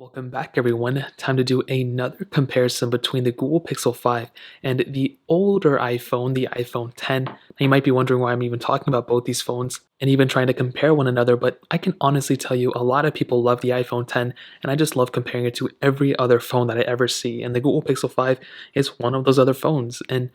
Welcome back everyone. Time to do another comparison between the Google Pixel 5 and the older iPhone, the iPhone 10. Now you might be wondering why I'm even talking about both these phones and even trying to compare one another, but I can honestly tell you a lot of people love the iPhone 10 and I just love comparing it to every other phone that I ever see, and the Google Pixel 5 is one of those other phones. And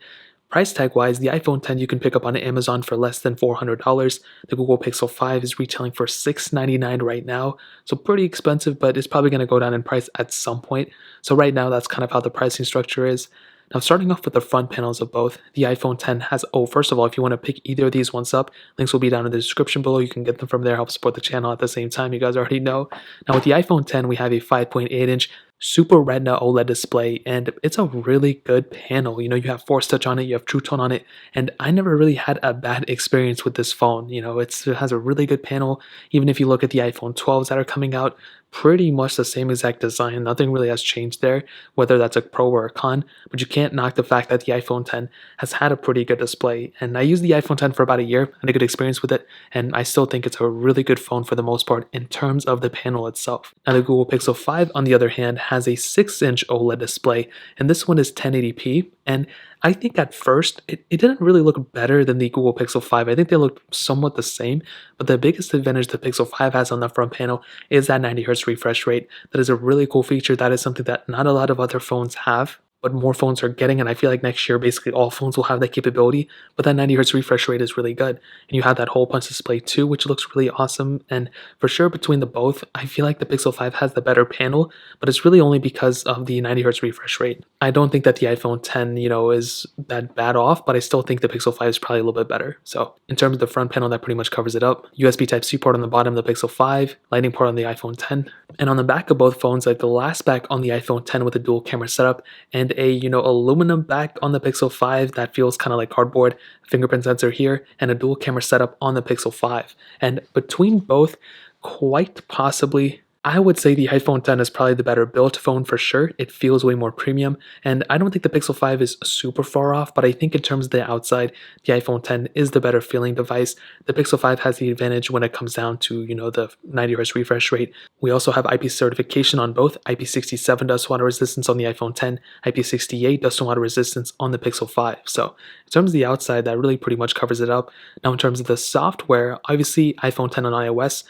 price tag wise, the iPhone 10 you can pick up on Amazon for less than $400. The Google Pixel 5 is retailing for $699 right now. So pretty expensive, but it's probably going to go down in price at some point. So right now, that's kind of how the pricing structure is. Now, starting off with the front panels of both, the iPhone 10 has, first of all, if you want to pick either of these ones up, links will be down in the description below. You can get them from there, help support the channel at the same time. You guys already know. Now, with the iPhone 10, we have a 5.8-inch Super Retina OLED display, and it's a really good panel. You have Force Touch on it, you have True Tone on it, and I never really had a bad experience with this phone. It has a really good panel. Even if you look at the iPhone 12s that are coming out, pretty much the same exact design. Nothing really has changed there, whether that's a pro or a con, but you can't knock the fact that the iPhone 10 has had a pretty good display. And I used the iPhone 10 for about a year, had a good experience with it, and I still think it's a really good phone for the most part in terms of the panel itself. Now, the Google Pixel 5, on the other hand, has a 6-inch OLED display, and this one is 1080p, and I think at first it didn't really look better than the Google Pixel 5. I think they looked somewhat the same, but the biggest advantage the Pixel 5 has on the front panel is that 90Hz refresh rate. That is a really cool feature. That is something that not a lot of other phones have, but more phones are getting, and I feel like next year basically all phones will have that capability. But that 90Hz refresh rate is really good, and you have that hole punch display too, which looks really awesome. And for sure, between the both, I feel like the Pixel 5 has the better panel, but it's really only because of the 90Hz refresh rate. I don't think that the iPhone 10 is that bad off, but I still think the Pixel 5 is probably a little bit better. So in terms of the front panel, that pretty much covers it up. USB Type-C port on the bottom of the Pixel 5, Lightning port on the iPhone 10, and on the back of both phones, like the glass back on the iPhone 10 with a dual camera setup, and a aluminum back on the Pixel 5 that feels kind of like cardboard, fingerprint sensor here, and a dual camera setup on the Pixel 5. And between both, quite possibly, I would say the iPhone 10 is probably the better built phone for sure. It feels way more premium, and I don't think the Pixel 5 is super far off, but I think in terms of the outside, the iPhone 10 is the better feeling device. The Pixel 5 has the advantage when it comes down to, the 90Hz refresh rate. We also have IP certification on both. IP67 dust water resistance on the iPhone 10, IP68 dust and water resistance on the Pixel 5. So in terms of the outside, that really pretty much covers it up. Now in terms of the software, obviously iPhone 10 on iOS,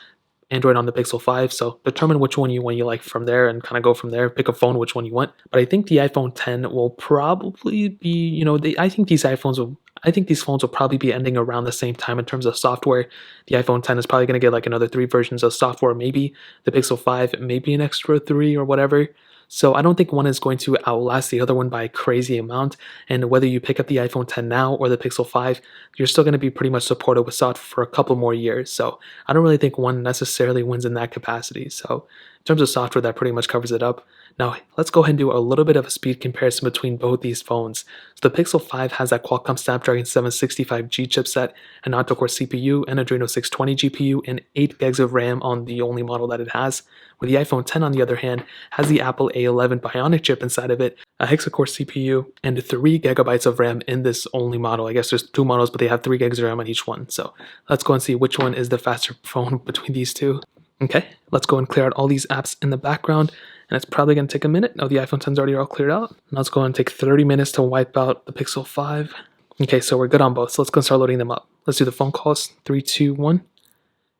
Android on the Pixel 5, so determine which one you like from there and kind of go from there. Pick a phone, which one you want. But I think the iPhone 10 will probably be, I think these phones will probably be ending around the same time in terms of software. The iPhone 10 is probably going to get like another 3 versions of software, maybe. The Pixel 5, maybe an extra 3 or whatever. So I don't think one is going to outlast the other one by a crazy amount. And whether you pick up the iPhone 10 now or the Pixel 5, you're still going to be pretty much supported with software for a couple more years. So I don't really think one necessarily wins in that capacity. So in terms of software, that pretty much covers it up. Now, let's go ahead and do a little bit of a speed comparison between both these phones. So the Pixel 5 has that Qualcomm Snapdragon 765G chipset, an octa-core CPU, an Adreno 620 GPU, and 8 gigs of RAM on the only model that it has. Where the iPhone 10, on the other hand, has the Apple A11 Bionic chip inside of it, a hexa-core CPU, and 3 gigabytes of RAM in this only model. I guess there's 2 models, but they have 3 gigs of RAM on each one. So let's go and see which one is the faster phone between these two. Okay, let's go and clear out all these apps in the background, and it's probably going to take a minute. Now the iPhone 10 is already all cleared out. Now let's go and take 30 minutes to wipe out the Pixel 5. Okay, so we're good on both, so let's go and start loading them up. Let's do the phone calls, 3, 2, 1.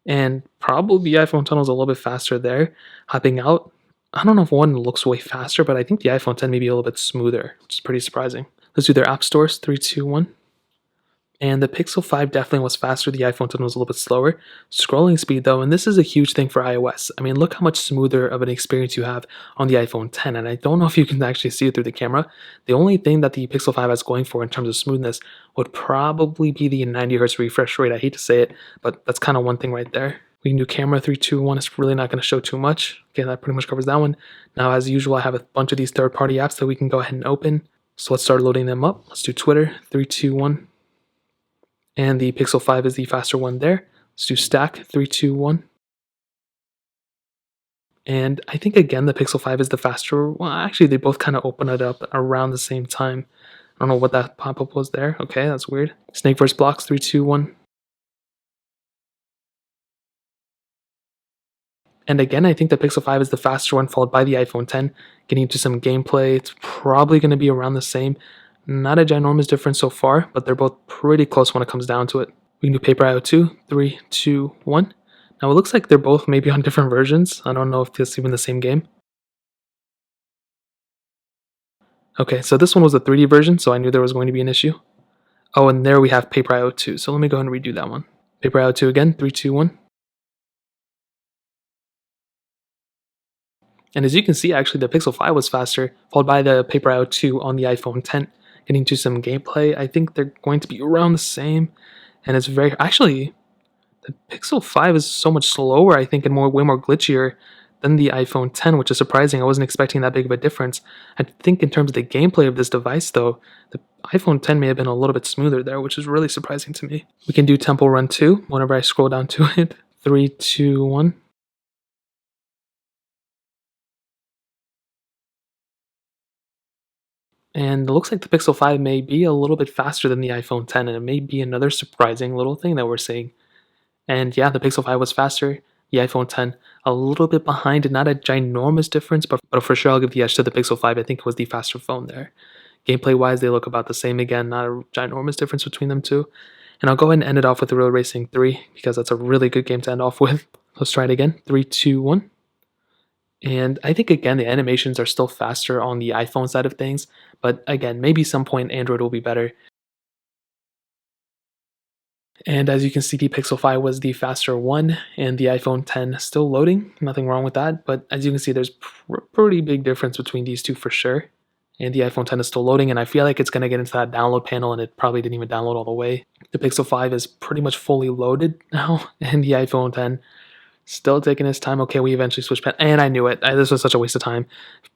And probably the iPhone 10 was a little bit faster there. Hopping out, I don't know if one looks way faster, but I think the iPhone 10 may be a little bit smoother, which is pretty surprising. Let's do their app stores, 3, 2, 1. And the Pixel 5 definitely was faster. The iPhone 10 was a little bit slower. Scrolling speed though, and this is a huge thing for iOS. I mean, look how much smoother of an experience you have on the iPhone 10. And I don't know if you can actually see it through the camera. The only thing that the Pixel 5 has going for in terms of smoothness would probably be the 90Hz refresh rate. I hate to say it, but that's kind of one thing right there. We can do camera 3, 2, 1. It's really not going to show too much. Okay, that pretty much covers that one. Now, as usual, I have a bunch of these third-party apps that we can go ahead and open. So let's start loading them up. Let's do Twitter, 3, 2, 1. And the Pixel 5 is the faster one there. Let's do Stack, 3, 2, 1. And I think, again, the Pixel 5 is the faster. Well, actually, they both kind of open it up around the same time. I don't know what that pop-up was there. Okay, that's weird. Snake vs. Blocks, 3, 2, 1. And again, I think the Pixel 5 is the faster one, followed by the iPhone 10. Getting into some gameplay, it's probably going to be around the same. Not a ginormous difference so far, but they're both pretty close when it comes down to it. We can do Paper IO2, 3, 2, 1. Now it looks like they're both maybe on different versions. I don't know if it's even the same game. Okay, so this one was a 3D version, so I knew there was going to be an issue. Oh, and there we have Paper IO2, so let me go ahead and redo that one. Paper IO2 again, 3, 2, 1. And as you can see, actually, the Pixel 5 was faster, followed by the Paper IO2 on the iPhone 10. Getting to some gameplay, I think they're going to be around the same. And it's very... Actually, the Pixel 5 is so much slower, I think, and way more glitchier than the iPhone 10, which is surprising. I wasn't expecting that big of a difference. I think in terms of the gameplay of this device, though, the iPhone 10 may have been a little bit smoother there, which is really surprising to me. We can do Temple Run 2 whenever I scroll down to it. 3, 2, 1. And it looks like the Pixel 5 may be a little bit faster than the iPhone 10, and it may be another surprising little thing that we're seeing. And yeah, the Pixel 5 was faster, the iPhone 10 a little bit behind, not a ginormous difference, but for sure I'll give the edge to the Pixel 5. I think it was the faster phone there. Gameplay-wise, they look about the same again, not a ginormous difference between them two. And I'll go ahead and end it off with the Road Racing 3, because that's a really good game to end off with. Let's try it again. 3, 2, 1. And I think, again, the animations are still faster on the iPhone side of things, but again, maybe some point Android will be better. And as you can see, the Pixel 5 was the faster one, and the iPhone 10 still loading. Nothing wrong with that, but as you can see, there's pretty big difference between these two for sure. And the iPhone 10 is still loading, and I feel like it's going to get into that download panel, and it probably didn't even download all the way. The Pixel 5 is pretty much fully loaded now, and the iPhone 10 still taking his time. Okay, we eventually switched pen, and I knew it. This was such a waste of time.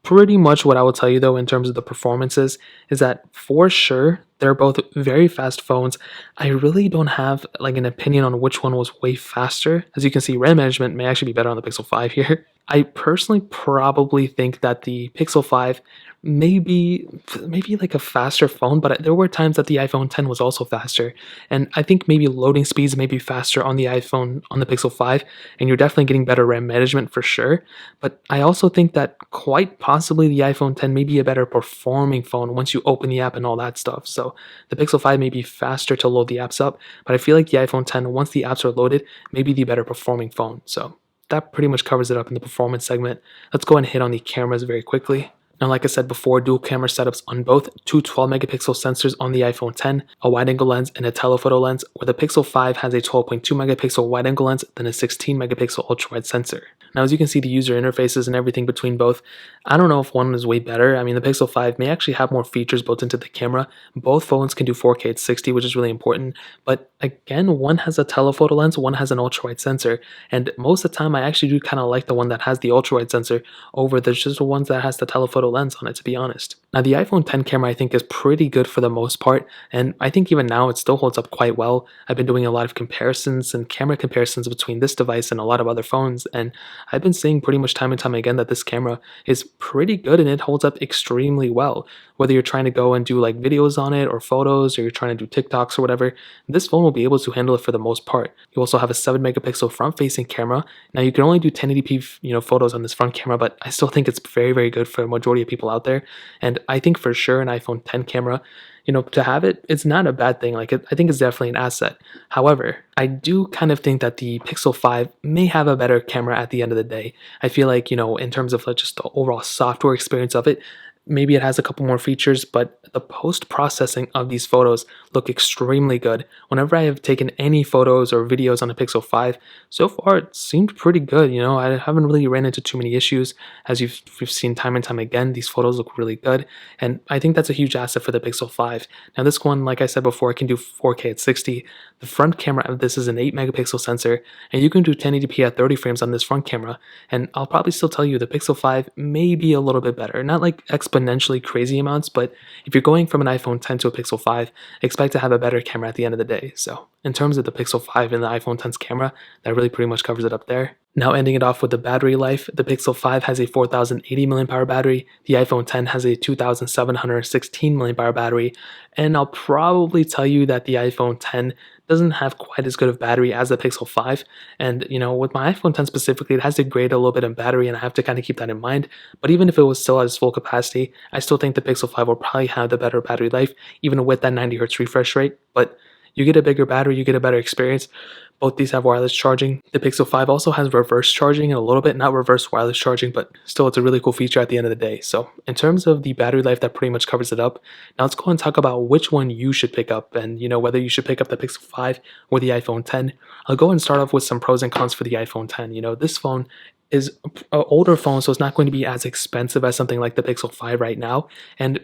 Pretty much what I will tell you, though, in terms of the performances, is that for sure, they're both very fast phones. I really don't have like an opinion on which one was way faster. As you can see, RAM management may actually be better on the Pixel 5 here. I personally probably think that the Pixel 5 maybe like a faster phone, but there were times that the iPhone 10 was also faster, and I think maybe loading speeds may be faster on the iPhone on the Pixel 5, and you're definitely getting better RAM management for sure. But I also think that quite possibly the iPhone 10 may be a better performing phone once you open the app and all that stuff. So the Pixel 5 may be faster to load the apps up, but I feel like the iPhone 10, once the apps are loaded, may be the better performing phone. So that pretty much covers it up in the performance segment. Let's go and hit on the cameras very quickly. Now, like I said before, dual camera setups on both, two 12-megapixel sensors on the iPhone 10, a wide-angle lens and a telephoto lens, where the Pixel 5 has a 12.2-megapixel wide-angle lens, then a 16-megapixel ultra-wide sensor. Now, as you can see, the user interfaces and everything between both, I don't know if one is way better. I mean, the Pixel 5 may actually have more features built into the camera. Both phones can do 4K at 60, which is really important. But again, one has a telephoto lens, one has an ultra-wide sensor. And most of the time, I actually do kind of like the one that has the ultra-wide sensor over just the ones that has the telephoto lens on it, to be honest. Now, the iPhone 10 camera I think is pretty good for the most part, and I think even now it still holds up quite well. I've been doing a lot of comparisons and camera comparisons between this device and a lot of other phones, and I've been seeing pretty much time and time again that this camera is pretty good and it holds up extremely well. Whether you're trying to go and do like videos on it or photos, or you're trying to do TikToks or whatever, this phone will be able to handle it for the most part. You also have a 7-megapixel front-facing camera. Now, you can only do 1080p photos on this front camera, but I still think it's very, very good for a majority of people out there. And I think for sure an iPhone 10 camera, to have it, it's not a bad thing. I think it's definitely an asset. However, I do kind of think that the Pixel 5 may have a better camera at the end of the day. I feel like, in terms of just the overall software experience of it, maybe it has a couple more features, but the post-processing of these photos look extremely good. Whenever I have taken any photos or videos on the Pixel 5, so far it seemed pretty good. I haven't really ran into too many issues. As we've seen time and time again, these photos look really good, and I think that's a huge asset for the Pixel 5. Now, this one, like I said before, it can do 4K at 60. The front camera of this is an 8-megapixel sensor, and you can do 1080p at 30 frames on this front camera, and I'll probably still tell you the Pixel 5 may be a little bit better. Not like exponentially crazy amounts, but if you're going from an iPhone 10 to a Pixel 5, expect to have a better camera at the end of the day. So in terms of the Pixel 5 and the iPhone 10's camera, that really pretty much covers it up there. Now, ending it off with the battery life, the Pixel 5 has a 4080 mAh battery, the iPhone 10 has a 2716 mAh battery, and I'll probably tell you that the iPhone 10 doesn't have quite as good of battery as the Pixel 5. And, with my iPhone 10 specifically, it has degraded a little bit in battery, and I have to kind of keep that in mind. But even if it was still at its full capacity, I still think the Pixel 5 will probably have the better battery life, even with that 90 hertz refresh rate. But you get a bigger battery, you get a better experience. Both these have wireless charging. The Pixel 5 also has reverse charging in a little bit, not reverse wireless charging, but still it's a really cool feature at the end of the day. So in terms of the battery life, that pretty much covers it up. Now let's go and talk about which one you should pick up and whether you should pick up the Pixel 5 or the iPhone 10. I'll go and start off with some pros and cons for the iPhone 10. This phone is an older phone, so it's not going to be as expensive as something like the Pixel 5 right now. And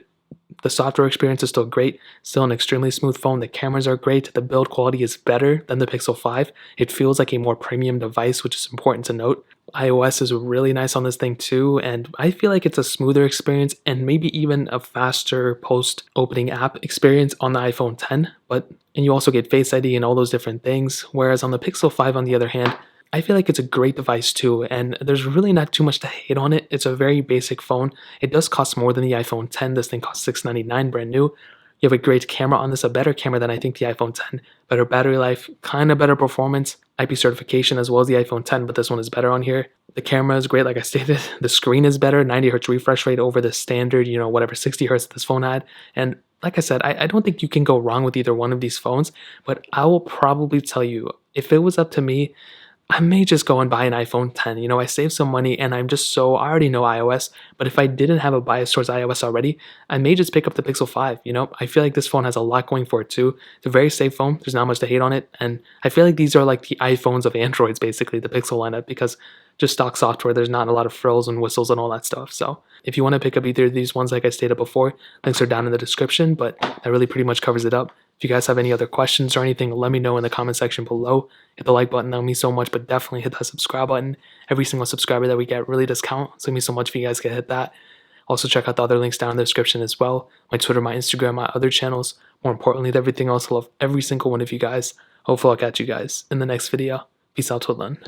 the software experience is still great, still an extremely smooth phone. The cameras are great. The build quality is better than the Pixel 5. It feels like a more premium device, which is important to note. iOS is really nice on this thing too, and I feel like it's a smoother experience and maybe even a faster post-opening app experience on the iPhone 10. And you also get Face ID and all those different things. Whereas on the Pixel 5, on the other hand, I feel like it's a great device too, and there's really not too much to hate on it. It's a very basic phone. It does cost more than the iPhone 10. This thing costs $699 brand new. You have a great camera on this, a better camera than I think the iPhone 10. Better battery life, kind of better performance, IP certification as well as the iPhone 10, but this one is better on here. The camera is great, like I stated. The screen is better, 90 hertz refresh rate over the standard, whatever 60 hertz this phone had. And like I said, I don't think you can go wrong with either one of these phones, but I will probably tell you, if it was up to me, I may just go and buy an iPhone 10. I saved some money and I already know iOS, but if I didn't have a bias towards iOS already, I may just pick up the Pixel 5. I feel like this phone has a lot going for it too. It's a very safe phone. There's not much to hate on it. And I feel like these are like the iPhones of Androids, basically, the Pixel lineup, because just stock software, there's not a lot of frills and whistles and all that stuff. So if you want to pick up either of these ones, like I stated before, links are down in the description, but that really pretty much covers it up. If you guys have any other questions or anything, let me know in the comment section below. Hit the like button, that would mean so much, but definitely hit that subscribe button. Every single subscriber that we get really does count, so it means so much if you guys can hit that. Also check out the other links down in the description as well. My Twitter, my Instagram, my other channels. More importantly than everything else, I love every single one of you guys. Hopefully I'll catch you guys in the next video. Peace out till then.